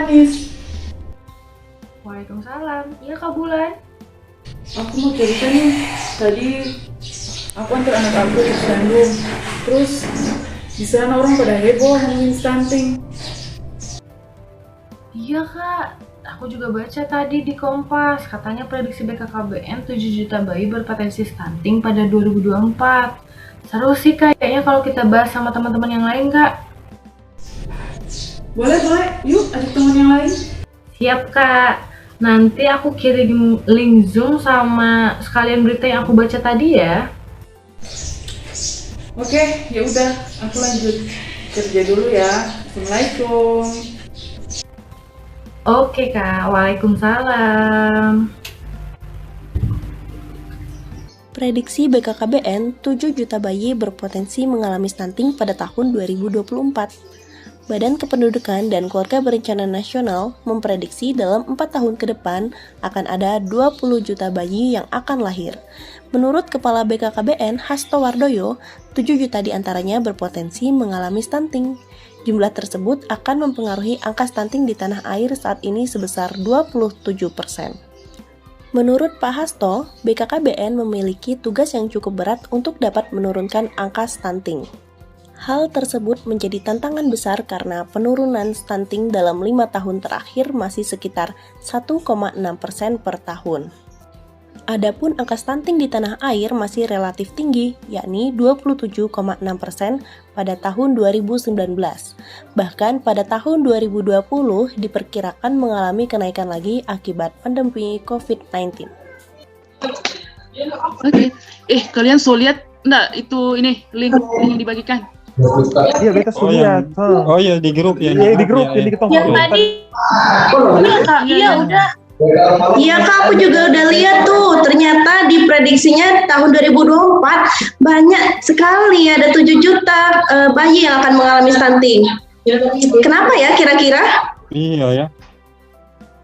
Anis. Waalaikumsalam. Iya Kak Bulan. Aku mau cerita nih. Tadi aku antar anak aku ke Bandung. Terus di sana orang pada heboh ngomongin stunting. Iya Kak. Aku juga baca tadi di Kompas. Katanya prediksi BKKBN 7 juta bayi berpotensi stunting pada 2024. Seru sih kayaknya kalau kita bahas sama teman-teman yang lain Kak. Boleh. Yuk ajak teman yang lain. Siap Kak. Nanti aku kirim link Zoom sama sekalian berita yang aku baca tadi ya. Oke, ya udah. Aku lanjut kerja dulu ya. Assalamualaikum. Oke Kak. Waalaikumsalam. Prediksi BKKBN 7 juta bayi berpotensi mengalami stunting pada tahun 2024. Badan Kependudukan dan Keluarga Berencana Nasional memprediksi dalam 4 tahun ke depan akan ada 20 juta bayi yang akan lahir. Menurut Kepala BKKBN Hasto Wardoyo, 7 juta diantaranya berpotensi mengalami stunting. Jumlah tersebut akan mempengaruhi angka stunting di tanah air saat ini sebesar 27%. Menurut Pak Hasto, BKKBN memiliki tugas yang cukup berat untuk dapat menurunkan angka stunting. Hal tersebut menjadi tantangan besar karena penurunan stunting dalam 5 tahun terakhir masih sekitar 1,6% per tahun. Adapun angka stunting di tanah air masih relatif tinggi, yakni 27,6% pada tahun 2019. Bahkan pada tahun 2020 diperkirakan mengalami kenaikan lagi akibat pandemi COVID-19. Oke. Kalian so lihat enggak itu link yang dibagikan? Iya, beta sudah lihat. Oh iya, di grup ya. Iya, di grup yang kita Yang tadi. Iya Kak, iya udah. Iya Kak, aku juga udah lihat tuh. Ternyata di prediksinya tahun 2024 banyak sekali, ada 7 juta bayi yang akan mengalami stunting. Kenapa ya kira-kira? Iya ya.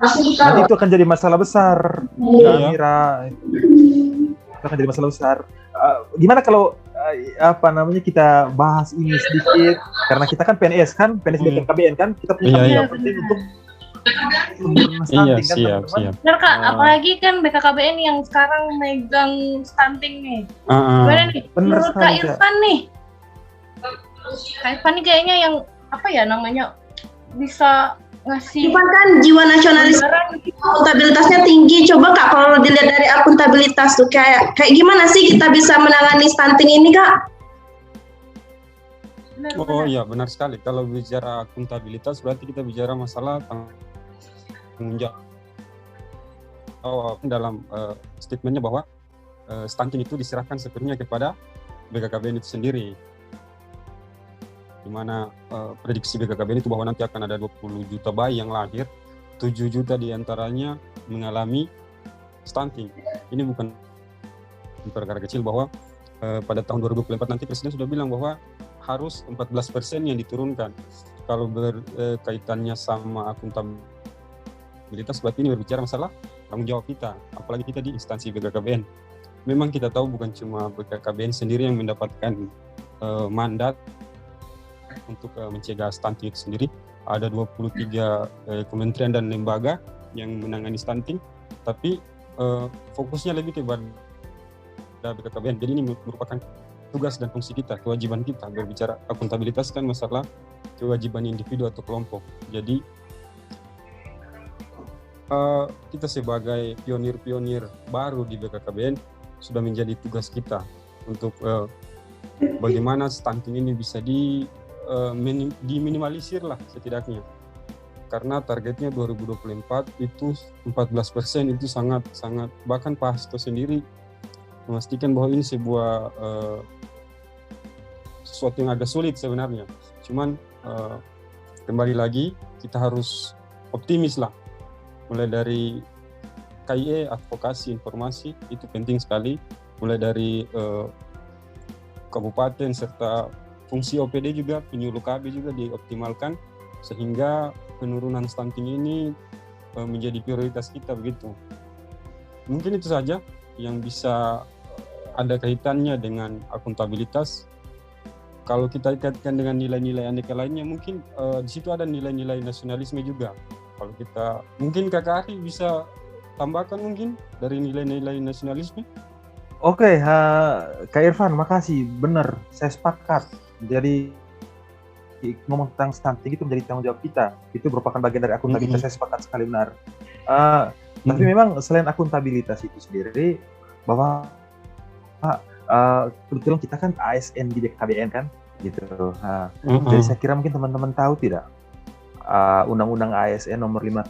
Nanti itu akan jadi masalah besar. Iya. Kira itu akan jadi masalah besar. Gimana kalau kita bahas ini sedikit, karena kita kan PNS BKKBN kan, kita punya tanggung jawab penting untuk penurunan stunting kan, siap. Benar Kak, apalagi kan BKKBN yang sekarang megang stunting nih. Gimana nih? Bener Menurut Kak sekali, Irfan nih. Kak Irfan nih kayaknya yang bisa ngasih. Irfan kan jiwa nasionalis, akuntabilitasnya tinggi. Coba Kak kalau dilihat dari akuntabilitas tuh kayak gimana sih kita bisa menangani stunting ini Kak? Oh iya, benar sekali. Kalau bicara akuntabilitas berarti kita bicara masalah tanggung jawab dalam statementnya bahwa stunting itu diserahkan sepenuhnya kepada BKKBN itu sendiri. Di mana prediksi BKKBN itu bahwa nanti akan ada 20 juta bayi yang lahir, 7 juta diantaranya mengalami stunting. Ini bukan perkara kecil, bahwa pada tahun 2024 nanti Presiden sudah bilang bahwa harus 14% yang diturunkan. Kalau berkaitannya sama akuntabilitas, berarti ini berbicara masalah tanggung jawab kita, apalagi kita di instansi BKKBN. Memang kita tahu bukan cuma BKKBN sendiri yang mendapatkan mandat untuk mencegah stunting itu sendiri. Ada 23 kementerian dan lembaga yang menangani stunting, tapi fokusnya lebih kepada BKKBN. Jadi ini merupakan tugas dan fungsi kita, kewajiban kita. Berbicara akuntabilitas kan masalah kewajiban individu atau kelompok. Jadi kita sebagai pionir-pionir baru di BKKBN sudah menjadi tugas kita untuk bagaimana stunting ini bisa diminimalisir lah setidaknya, karena targetnya 2024 itu 14%. Itu sangat bahkan Pak Hasto sendiri memastikan bahwa ini sebuah sesuatu yang agak sulit sebenarnya. Cuman kembali lagi kita harus optimis lah, mulai dari KIE, advokasi informasi itu penting sekali, mulai dari kabupaten serta fungsi OPD juga, penyuluh KB juga dioptimalkan sehingga penurunan stunting ini menjadi prioritas kita begitu. Mungkin itu saja yang bisa ada kaitannya dengan akuntabilitas. Kalau kita kaitkan dengan nilai-nilai aneka lainnya, mungkin di situ ada nilai-nilai nasionalisme juga. Kalau kita mungkin Kakak Ari bisa tambahkan mungkin dari nilai-nilai nasionalisme. Oke, Kak Irfan, makasih. Benar, saya sepakat. Jadi ngomong tentang stunting itu menjadi tanggung jawab kita. Itu merupakan bagian dari akuntabilitas. Saya sepakat sekali, benar. Tapi memang selain akuntabilitas itu sendiri, bahwa kebetulan kita kan ASN di BKKBN kan, gitu. Jadi saya kira mungkin teman-teman tahu tidak, Undang-Undang ASN nomor 5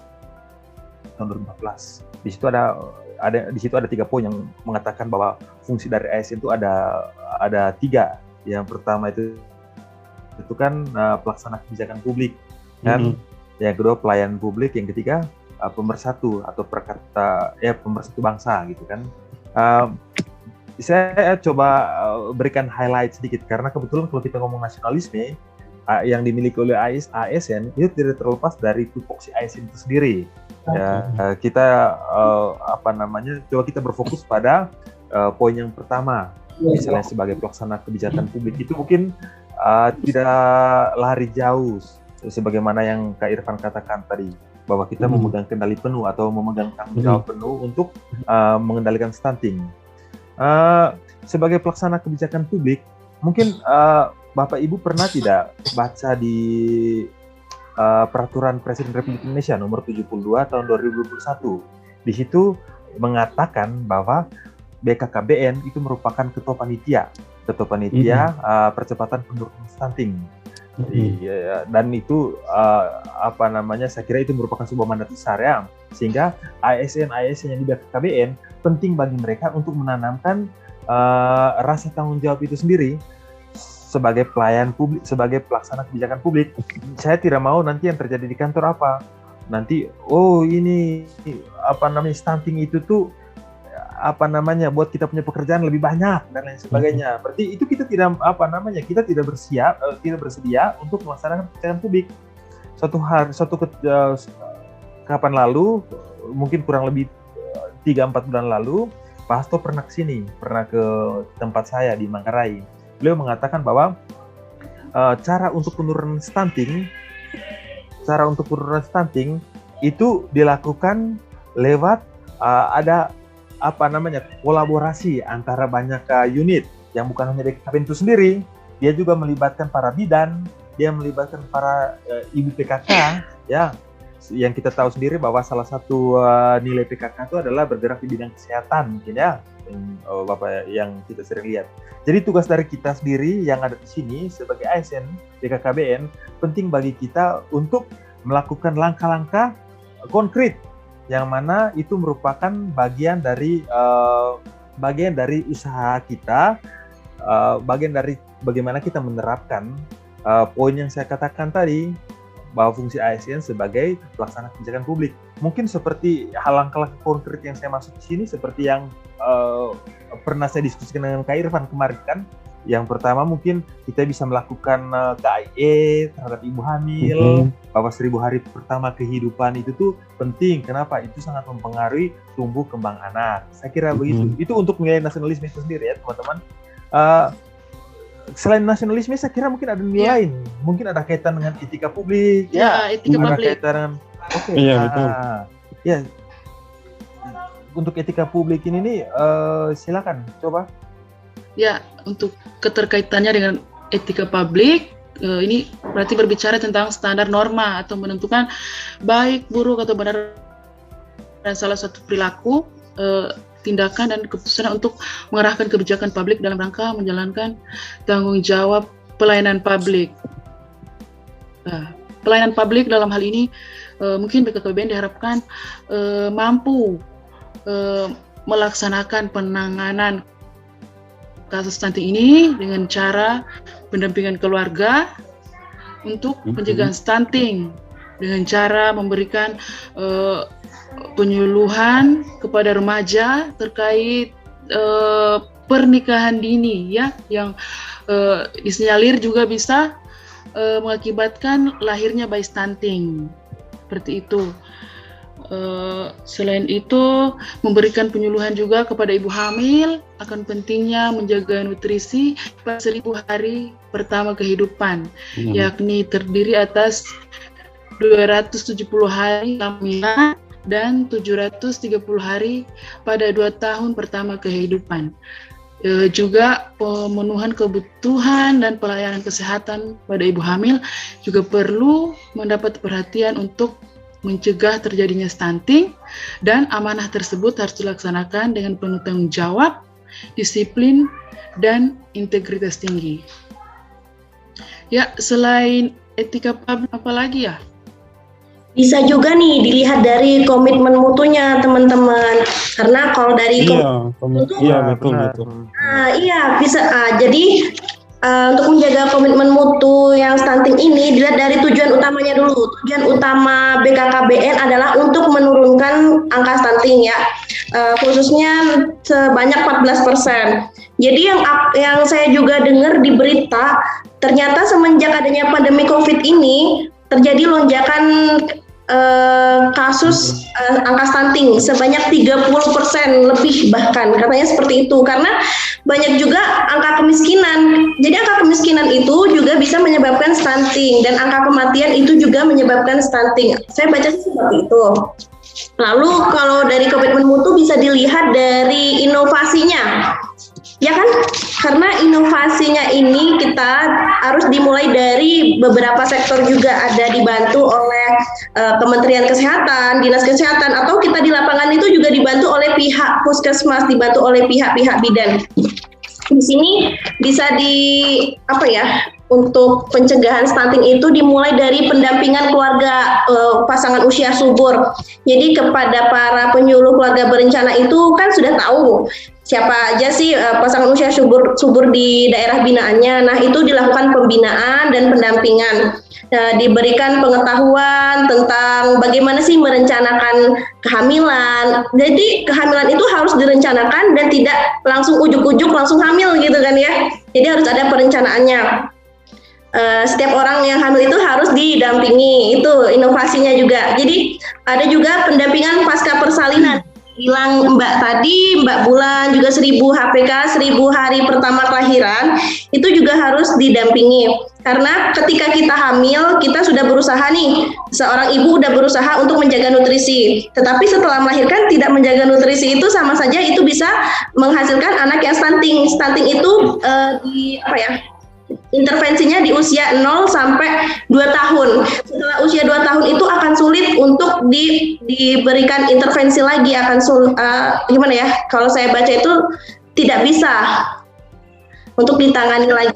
tahun 2014. Di situ ada 3 poin yang mengatakan bahwa fungsi dari ASN itu ada 3. Yang pertama itu kan pelaksana kebijakan publik, kan? Yang kedua pelayan publik, yang ketiga pemersatu atau pemersatu bangsa, gitu kan? Saya coba berikan highlight sedikit karena kebetulan kalau kita ngomong nasionalisme yang dimiliki oleh ASN itu tidak terlepas dari tupoksi ASN itu sendiri. Ya, kita coba kita berfokus pada poin yang pertama, misalnya sebagai pelaksana kebijakan publik itu mungkin tidak lari jauh sebagaimana yang Kak Irfan katakan tadi, bahwa kita memegang kendali penuh atau memegang tanggung jawab penuh untuk mengendalikan stunting. Sebagai pelaksana kebijakan publik, mungkin Bapak Ibu pernah tidak baca di Peraturan Presiden Republik Indonesia nomor 72 tahun 2021. Di situ mengatakan bahwa BKKBN itu merupakan ketua panitia percepatan penurunan stunting. Dan itu saya kira itu merupakan sebuah mandat besar ya, sehingga ASN yang di BKKBN penting bagi mereka untuk menanamkan rasa tanggung jawab itu sendiri. Sebagai pelayan publik, sebagai pelaksana kebijakan publik, saya tidak mau nanti yang terjadi di kantor apa. Nanti, stunting itu tuh buat kita punya pekerjaan lebih banyak dan lain sebagainya. Berarti itu kita tidak kita tidak bersedia untuk melaksanakan kebijakan publik. Kapan lalu, mungkin kurang lebih 3-4 bulan lalu, Pak Hasto pernah ke tempat saya di Manggarai. Beliau mengatakan bahwa cara untuk penurunan stunting itu dilakukan lewat ada kolaborasi antara banyak unit yang bukan hanya BKKBN itu sendiri. Dia juga melibatkan para bidan, dia melibatkan para ibu PKK, ya, yang kita tahu sendiri bahwa salah satu nilai PKK itu adalah bergerak di bidang kesehatan, mungkin ya, Bapak yang kita sering lihat. Jadi tugas dari kita sendiri yang ada di sini sebagai ASN BKKBN penting bagi kita untuk melakukan langkah-langkah konkret yang mana itu merupakan bagian dari usaha kita, bagian dari bagaimana kita menerapkan poin yang saya katakan tadi, bahwa fungsi ASN sebagai pelaksana kebijakan publik. Mungkin seperti langkah-langkah konkret yang saya maksud di sini seperti yang pernah saya diskusikan dengan Kak Irfan kemarin kan. Yang pertama mungkin kita bisa melakukan KIE terhadap ibu hamil, bahwa 1000 hari pertama kehidupan itu tuh penting. Kenapa? Itu sangat mempengaruhi tumbuh kembang anak. Saya kira begitu. Itu untuk nilai nasionalisme itu sendiri ya teman-teman. Selain nasionalisme, saya kira mungkin ada nilai lain. Mungkin ada kaitan dengan etika publik. Ya, etika publik. Kaitan dengan, betul. Ya, untuk etika publik ini nih, silakan coba. Ya, untuk keterkaitannya dengan etika publik, ini berarti berbicara tentang standar norma atau menentukan baik, buruk, atau benar dan salah satu perilaku, tindakan dan keputusan untuk mengarahkan kebijakan publik dalam rangka menjalankan tanggung jawab pelayanan publik. Nah, pelayanan publik dalam hal ini mungkin BKKBN diharapkan mampu melaksanakan penanganan kasus stunting ini dengan cara pendampingan keluarga untuk pencegahan stunting, dengan cara memberikan penyuluhan kepada remaja terkait pernikahan dini ya, yang disinyalir juga bisa mengakibatkan lahirnya bayi stunting, seperti itu. Selain itu, memberikan penyuluhan juga kepada ibu hamil akan pentingnya menjaga nutrisi pada 1000 hari pertama kehidupan, yakni terdiri atas 270 hari kehamilan dan 730 hari pada 2 tahun pertama kehidupan. Juga pemenuhan kebutuhan dan pelayanan kesehatan pada ibu hamil juga perlu mendapat perhatian untuk mencegah terjadinya stunting, dan amanah tersebut harus dilaksanakan dengan penuh tanggung jawab, disiplin, dan integritas tinggi. Ya, selain etika publik apa lagi ya? Bisa juga nih dilihat dari komitmen mutunya teman-teman. Karena kalau dari betul. iya bisa. Jadi untuk menjaga komitmen mutu yang stunting ini dilihat dari tujuan utamanya dulu. Tujuan utama BKKBN adalah untuk menurunkan angka stunting ya, khususnya sebanyak 14%. Jadi yang saya juga dengar di berita, ternyata semenjak adanya pandemi COVID ini terjadi lonjakan kasus angka stunting sebanyak 30% lebih, bahkan katanya seperti itu, karena banyak juga angka kemiskinan. Jadi angka kemiskinan itu juga bisa menyebabkan stunting, dan angka kematian itu juga menyebabkan stunting. Saya baca seperti itu. Lalu kalau dari komitmen mutu bisa dilihat dari inovasinya. Ya kan? Karena inovasinya ini kita harus dimulai dari beberapa sektor juga, ada dibantu oleh Kementerian Kesehatan, Dinas Kesehatan, atau kita di lapangan itu juga dibantu oleh pihak puskesmas, dibantu oleh pihak-pihak bidan. Di sini bisa untuk pencegahan stunting itu dimulai dari pendampingan keluarga pasangan usia subur. Jadi kepada para penyuluh keluarga berencana itu kan sudah tahu siapa aja sih pasangan usia subur di daerah binaannya. Nah, itu dilakukan pembinaan dan pendampingan. Diberikan pengetahuan tentang bagaimana sih merencanakan kehamilan. Jadi kehamilan itu harus direncanakan dan tidak langsung ujuk-ujuk langsung hamil gitu kan ya. Jadi harus ada perencanaannya. Setiap orang yang hamil itu harus didampingi, itu inovasinya juga. Jadi ada juga pendampingan pasca persalinan. Bilang Mbak Bulan juga 1000 HPK, 1000 hari pertama kelahiran, itu juga harus didampingi. Karena ketika kita hamil, kita sudah berusaha nih, seorang ibu udah berusaha untuk menjaga nutrisi. Tetapi setelah melahirkan tidak menjaga nutrisi itu sama saja itu bisa menghasilkan anak yang stunting. Stunting itu intervensinya di usia 0 sampai 2 tahun. Setelah usia 2 tahun itu akan sulit untuk diberikan intervensi lagi, gimana ya? Kalau saya baca itu tidak bisa untuk ditangani lagi.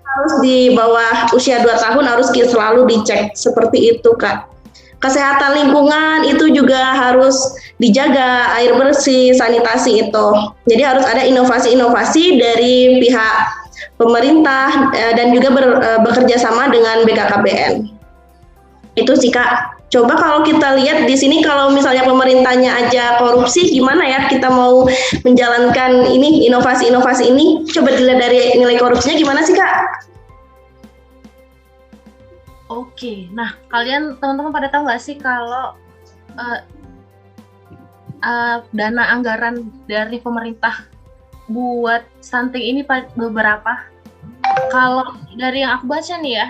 Harus di bawah usia 2 tahun harus selalu dicek seperti itu, Kak. Kesehatan lingkungan itu juga harus dijaga, air bersih, sanitasi itu. Jadi harus ada inovasi-inovasi dari pihak pemerintah dan juga bekerja sama dengan BKKBN. Itu sih Kak. Coba kalau kita lihat di sini, kalau misalnya pemerintahnya aja korupsi, gimana ya kita mau menjalankan ini inovasi-inovasi ini? Coba dilihat dari nilai korupsinya gimana sih Kak? Oke, nah kalian teman-teman pada tahu nggak sih kalau dana anggaran dari pemerintah buat stunting ini beberapa? Kalau dari yang aku baca nih ya,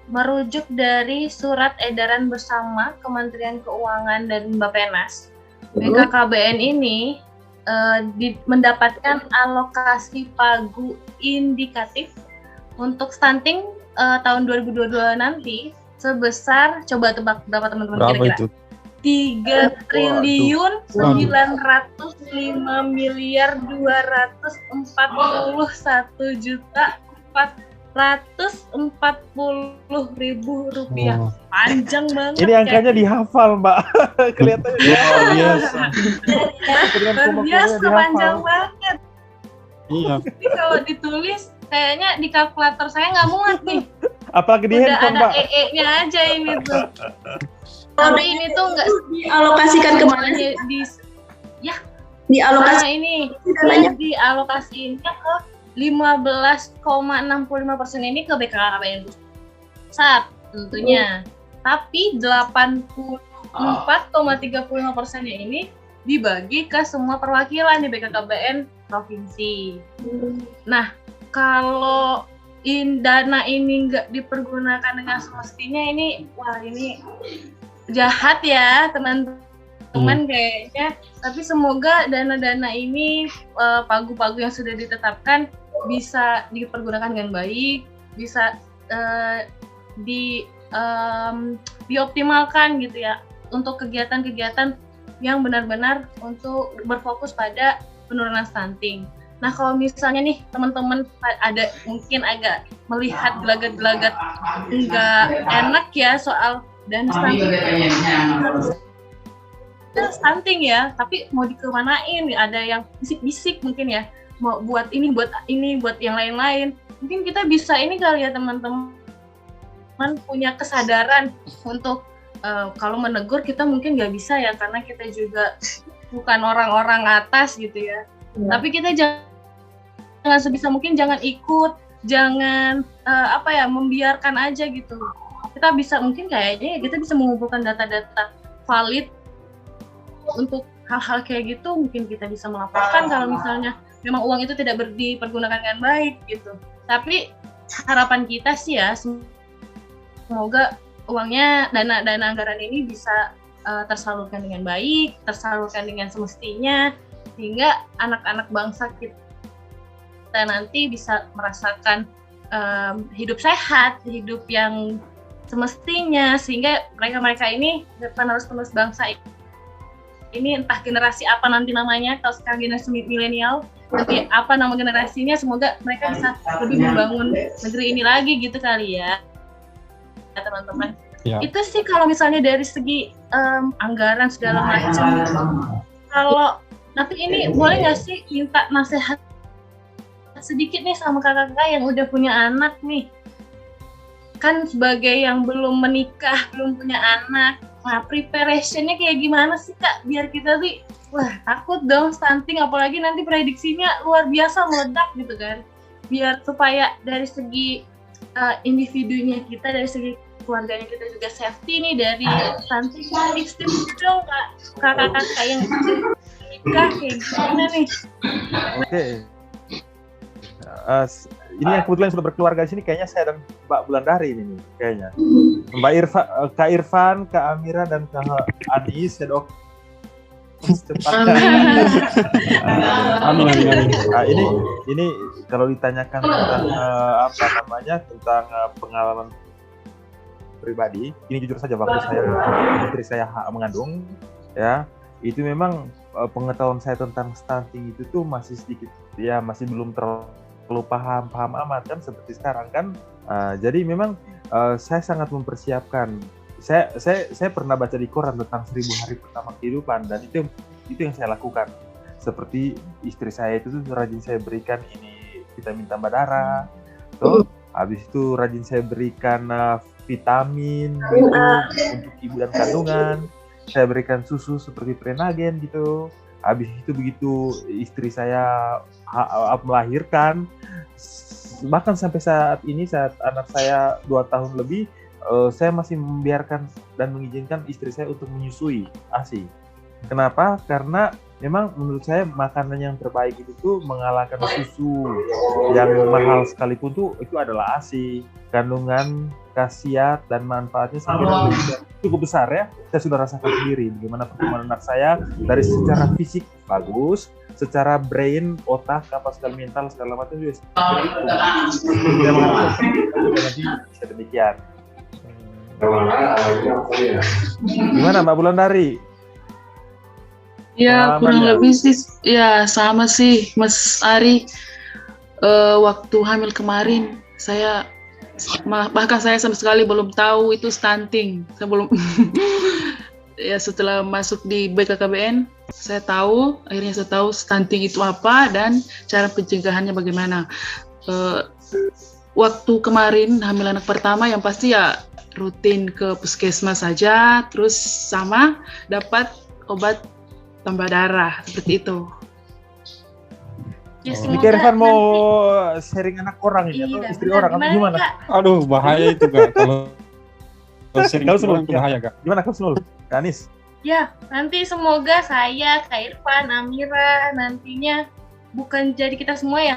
merujuk dari surat edaran bersama Kementerian Keuangan dan Bappenas, BKKBN ini mendapatkan alokasi pagu indikatif untuk stunting tahun 2022 nanti sebesar, coba tebak berapa teman-teman kira-kira? 3 triliun 905 miliar 241 juta 440.000 rupiah. Panjang banget. Ini angkanya dihafal, Mbak. Kelihatannya luar biasa. Luar biasa, panjang banget. Iya. Ini kalau ditulis kayaknya di kalkulator saya nggak muat nih. Apalagi di handphone, Mbak. Udah ada EE-nya aja ini tuh. Tapi ini tuh nggak dialokasikan kemana? Dialokasi. Nah ini dialokasiinnya ke 15,65% ini ke BKKBN pusat tentunya. Tapi 84,35%-nya ini dibagi ke semua perwakilan di BKKBN provinsi. Nah, kalau dana ini nggak dipergunakan dengan semestinya, ini jahat ya teman-teman kayaknya. Tapi semoga dana-dana ini, pagu-pagu yang sudah ditetapkan bisa dipergunakan dengan baik, bisa dioptimalkan gitu ya, untuk kegiatan-kegiatan yang benar-benar untuk berfokus pada penurunan stunting. Nah, kalau misalnya nih teman-teman ada mungkin agak melihat gelagat-gelagat nggak enak ya soal dana stunting ya, tapi mau dikemanain? Ada yang bisik-bisik mungkin ya, mau buat ini, buat yang lain-lain. Mungkin kita bisa ini kali ya teman-teman punya kesadaran untuk kalau menegur kita mungkin nggak bisa ya, karena kita juga bukan orang-orang atas gitu ya. Tapi kita jangan sebisa mungkin jangan ikut, jangan membiarkan aja gitu. Kita bisa mungkin kayaknya kita bisa mengumpulkan data-data valid untuk hal-hal kayak gitu. Mungkin kita bisa melaporkan kalau misalnya memang uang itu tidak dipergunakan dengan baik gitu. Tapi harapan kita sih ya, semoga uangnya, dana anggaran ini bisa tersalurkan dengan baik, tersalurkan dengan semestinya, sehingga anak-anak bangsa kita nanti bisa merasakan hidup sehat, hidup yang semestinya, sehingga mereka ini penerus bangsa ini, entah generasi apa nanti namanya, kalau sekarang generasi milenial, nanti apa nama generasinya, semoga mereka bisa lebih membangun negeri ini lagi gitu kali ya teman-teman. Ya. Itu sih kalau misalnya dari segi anggaran segala macam. Kalau tapi ini boleh nggak sih minta nasihat sedikit nih sama kakak-kakak yang udah punya anak nih, kan sebagai yang belum menikah, belum punya anak, nah preparationnya kayak gimana sih kak, biar kita tuh takut dong stunting, apalagi nanti prediksinya luar biasa meledak gitu kan, biar supaya dari segi individunya kita, dari segi keluarganya kita juga safety nih dari stunting. Tips dong kakak-kakak yang nikah kayak gimana nih? Oke. Ini yang kebetulan sudah berkeluarga di sini, kayaknya saya dan Mbak Wulandari ini kayaknya. Mbak Kak Irfan, Kak Amira dan Kak Anis ya dok. Amin. Ini kalau ditanyakan tentang tentang pengalaman pribadi, ini jujur saja waktu istri saya mengandung ya, itu memang pengetahuan saya tentang stunting itu tuh masih sedikit ya, masih belum terlalu paham amat kan seperti sekarang kan. Jadi memang saya sangat mempersiapkan. Saya pernah baca di koran tentang 1000 hari pertama kehidupan, dan itu yang saya lakukan. Seperti istri saya itu tuh rajin saya berikan ini vitamin tambah darah, habis itu rajin saya berikan vitamin gitu, untuk ibu dan kandungan. Saya berikan susu seperti Prenagen gitu. Habis itu begitu istri saya melahirkan, bahkan sampai saat ini, saat anak saya 2 tahun lebih, saya masih membiarkan dan mengizinkan istri saya untuk menyusui ASI. Kenapa? Karena memang menurut saya makanan yang terbaik itu tuh mengalahkan susu yang mahal sekalipun tuh, itu adalah ASI. Kandungan, khasiat dan manfaatnya cukup besar ya. Saya sudah rasakan sendiri bagaimana perkembangan anak saya, dari secara fisik bagus, secara brain, otak, kapasitas mental segala macam juga. Saya mengharapkan nanti bisa demikian. Gimana Mbak Wulandari? Ya kurang lebih sih ya sama sih Mas Ari. Waktu hamil kemarin bahkan saya sama sekali belum tahu itu stunting. Saya belum ya, setelah masuk di BKKBN akhirnya saya tahu stunting itu apa dan cara pencegahannya bagaimana. Waktu kemarin hamil anak pertama yang pasti ya rutin ke puskesmas saja, terus sama dapat obat tambah darah seperti itu. Ya, ini Irfan mau sharing anak orang ini atau istri orang atau gimana? Aduh, bahaya itu Kak. Kalau sharing orang itu bahaya Kak. Gimana Kak Sunul? Kak Anis? Ya, nanti semoga saya, Kak Irfan, Amira nantinya bukan jadi kita semua ya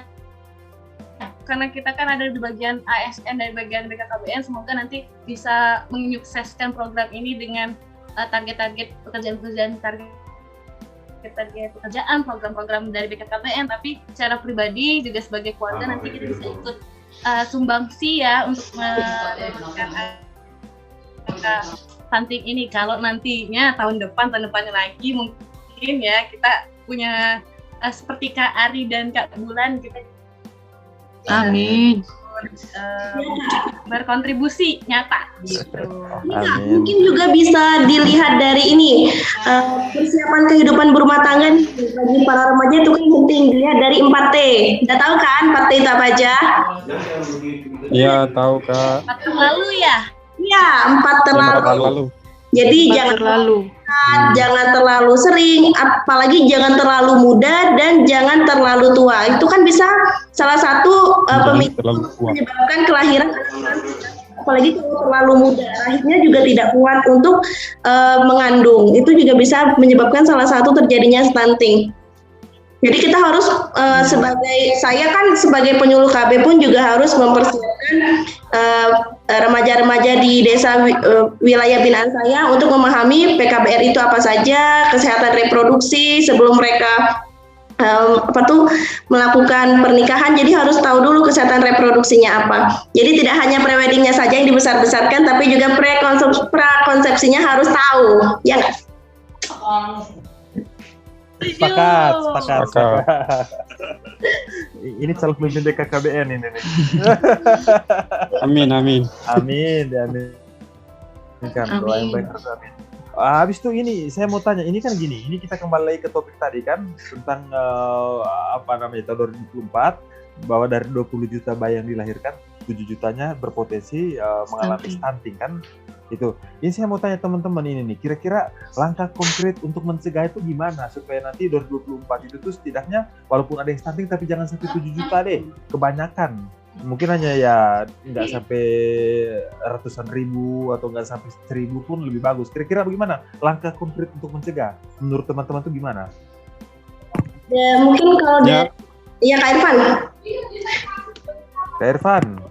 karena kita kan ada di bagian ASN dan bagian BKKBN, semoga nanti bisa menyukseskan program ini dengan target-target pekerjaan, target pekerjaan, program-program dari BKKBN, tapi secara pribadi juga sebagai keluarga nanti kita bisa ikut sumbangsi ya untuk mendapatkan stunting ini. Kalau nantinya tahun depannya lagi mungkin ya kita punya seperti Kak Ari dan Kak Bulan, kita Amin. Berkontribusi nyata gitu. Mungkin juga bisa dilihat dari ini persiapan kehidupan berumah tangga nih, bagi para remaja itu kan penting dilihat dari 4T. Udah tahu kan 4T itu apa aja? Iya, tahu Kak. 4 terlalu ya? Iya, 4 terlalu. Jadi jangan terlalu sering, apalagi jangan terlalu muda dan jangan terlalu tua. Itu kan bisa salah satu pemicu menyebabkan kelahiran, apalagi kalau terlalu muda, rahimnya juga tidak kuat untuk mengandung. Itu juga bisa menyebabkan salah satu terjadinya stunting. Jadi kita harus saya kan sebagai penyuluh KB pun juga harus mempersiapkan remaja-remaja di desa wilayah binaan saya untuk memahami PKBR itu apa saja, kesehatan reproduksi sebelum mereka melakukan pernikahan. Jadi harus tahu dulu kesehatan reproduksinya apa. Jadi tidak hanya preweddingnya saja yang dibesar-besarkan, tapi juga prakonsepsinya harus tahu, ya nggak? Sepakat. Ini calon pemimpin BKKBN ini nih. Amin. Kan doa yang baik harus amin. Habis itu ini saya mau tanya, ini kan gini, ini kita kembali lagi ke topik tadi kan tentang tahun 2024, bahwa dari 20 juta bayi yang dilahirkan 7 jutanya berpotensi mengalami stunting kan. Itu. Ini saya mau tanya teman-teman ini nih, kira-kira langkah konkret untuk mencegah itu gimana supaya nanti 2024 itu tuh setidaknya walaupun ada yang stunting tapi jangan sampai 7 juta deh, kebanyakan. Mungkin hanya ya nggak sampai ratusan ribu atau nggak sampai 1000 pun lebih bagus. Kira-kira bagaimana langkah konkret untuk mencegah? Menurut teman-teman itu gimana? Ya mungkin kalau ya Kak Irfan.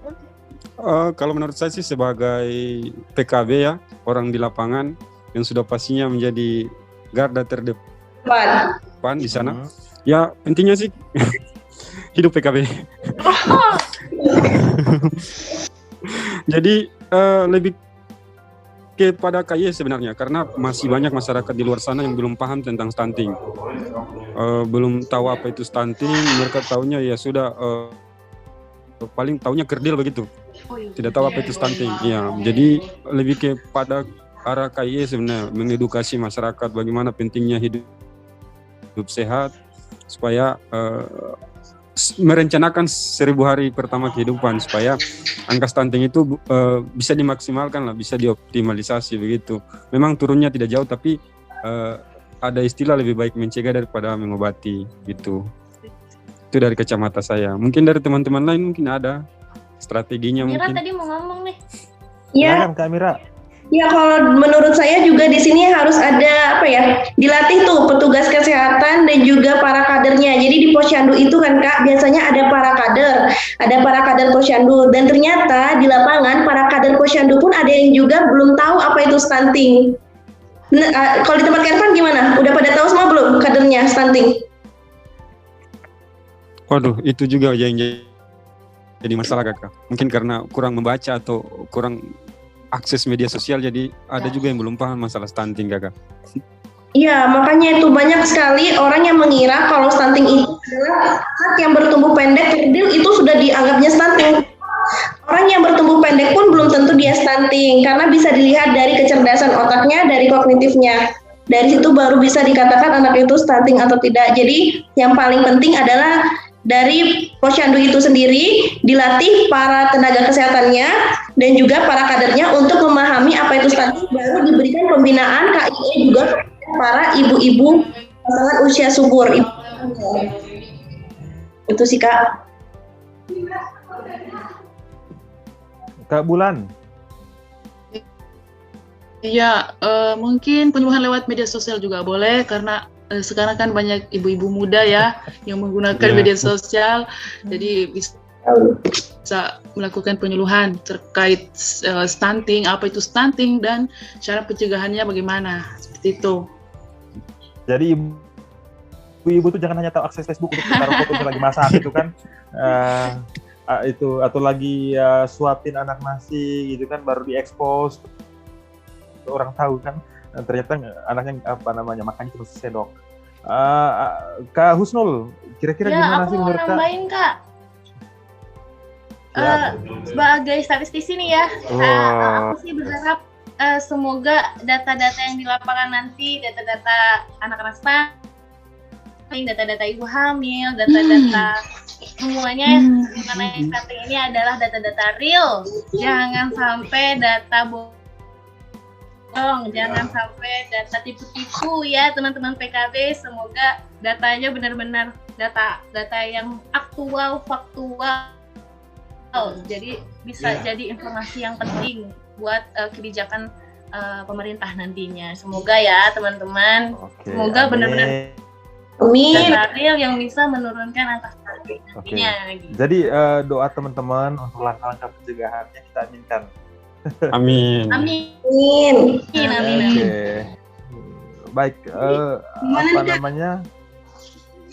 Kalau menurut saya sih sebagai PKB ya, orang di lapangan yang sudah pastinya menjadi garda terdepan di sana. Ya intinya sih hidup PKB. Jadi lebih kepada KY sebenarnya, karena masih banyak masyarakat di luar sana yang belum paham tentang stunting. Belum tahu apa itu stunting, mereka tahunya ya sudah paling tahunya kerdil begitu. Tidak tahu apa itu stunting. Ya, jadi lebih kepada arah KY sebenarnya, mengedukasi masyarakat bagaimana pentingnya hidup sehat supaya merencanakan 1000 hari pertama kehidupan supaya angka stunting itu bisa dimaksimalkan lah, bisa dioptimalisasi begitu. Memang turunnya tidak jauh, tapi ada istilah lebih baik mencegah daripada mengobati gitu. Itu dari kacamata saya. Mungkin dari teman-teman lain mungkin ada strateginya. Mira mungkin. tadi mau ngomong nih. Ya. Kak Mira. Ya kalau menurut saya juga di sini harus ada dilatih tuh petugas kesehatan dan juga para kadernya. Jadi di posyandu itu kan Kak biasanya ada para kader posyandu, dan ternyata di lapangan para kader posyandu pun ada yang juga belum tahu apa itu stunting. Kalau di tempat Kervan gimana? Udah pada tahu semua belum kadernya stunting? Waduh, itu juga yang jadi masalah Kakak. Mungkin karena kurang membaca atau kurang akses media sosial, jadi ada juga yang belum paham masalah stunting Kakak. Iya, makanya itu banyak sekali orang yang mengira kalau stunting itu adalah anak yang bertumbuh pendek, kerdil itu sudah dianggapnya stunting. Orang yang bertumbuh pendek pun belum tentu dia stunting, karena bisa dilihat dari kecerdasan otaknya, dari kognitifnya. Dari situ baru bisa dikatakan anak itu stunting atau tidak. Jadi yang paling penting adalah dari posyandu itu sendiri dilatih para tenaga kesehatannya dan juga para kadernya untuk memahami apa itu stunting, baru diberikan pembinaan KIE juga kepada para ibu-ibu pasangan usia subur. Itu sih Kak. Kak Bulan. Iya, mungkin penyuluhan lewat media sosial juga boleh, karena sekarang kan banyak ibu-ibu muda ya yang menggunakan media sosial, jadi bisa bisa melakukan penyuluhan terkait stunting, apa itu stunting dan cara pencegahannya bagaimana, seperti itu. Jadi ibu-ibu tuh jangan hanya tahu akses Facebook untuk taruh foto lagi masak itu kan, itu atau lagi suapin anak nasi gitu kan, baru diekspos orang tahu kan, ternyata anaknya apa namanya makannya cuma sendok. Kak Husnul, kira-kira gimana sih menurut Kak? Aku mau nambahin Kak. Sebagai statistisi nih ya, aku sih berharap semoga data-data yang di lapangan nanti, data-data anak-anak stunting, data-data ibu hamil, data-data semuanya mengenai stunting ini adalah data-data real. Jangan sampai data bohong, jangan sampai data tipu-tipu ya teman-teman PKB. Semoga datanya benar-benar data yang aktual, faktual. Jadi bisa jadi informasi yang penting buat kebijakan pemerintah nantinya. Semoga ya teman-teman. Semoga benar-benar data real yang bisa menurunkan angka stunting nantinya. Jadi doa teman-teman untuk langkah-langkah pencegahannya kita aminkan. Amin. Amin. Baik, apa namanya?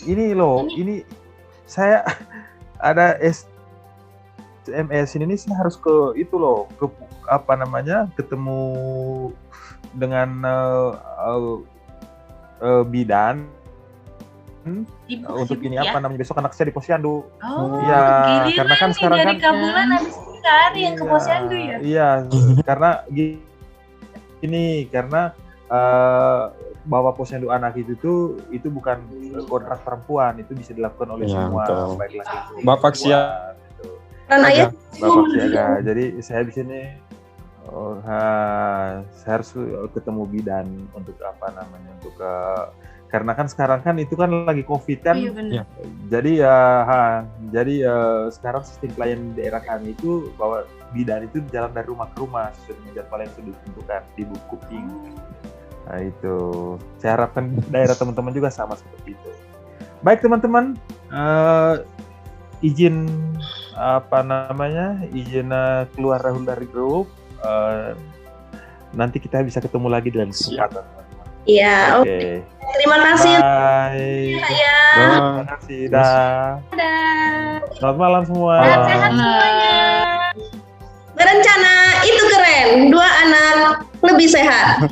Ini loh, ini saya ada SMS ini saya harus ke itu loh, ke apa namanya, ketemu dengan bidan untuk ini apa namanya, besok anak saya di Posyandu. Iya, karena kan sekarang kan bulan habis hari yang ke Posyandu ya. Iya, karena gini, karena bahwa Posyandu anak itu bukan kontrak perempuan, itu bisa dilakukan oleh semua, baik laki-laki. Bapak siap. Ayah. Bapak siaga. Jadi saya di sini saya harus ketemu bidan untuk apa namanya, untuk karena kan sekarang kan itu kan lagi COVID kan. Iya benar. Jadi sekarang sistem pelayanan daerah kami itu bahwa bidan itu jalan dari rumah ke rumah sesuai dengan jadwal yang sudah ditentukan di booking. Nah itu saya harapkan daerah teman-teman juga sama seperti itu. Baik teman-teman, izin apa namanya, izin keluar dahulu dari grup. Nanti kita bisa ketemu lagi dalam kesempatan. Iya, oke. Terima kasih. Bye. Ya. Terima kasih. Dah. Selamat malam semua. Sehat semuanya. Berencana itu keren. 2 anak lebih sehat.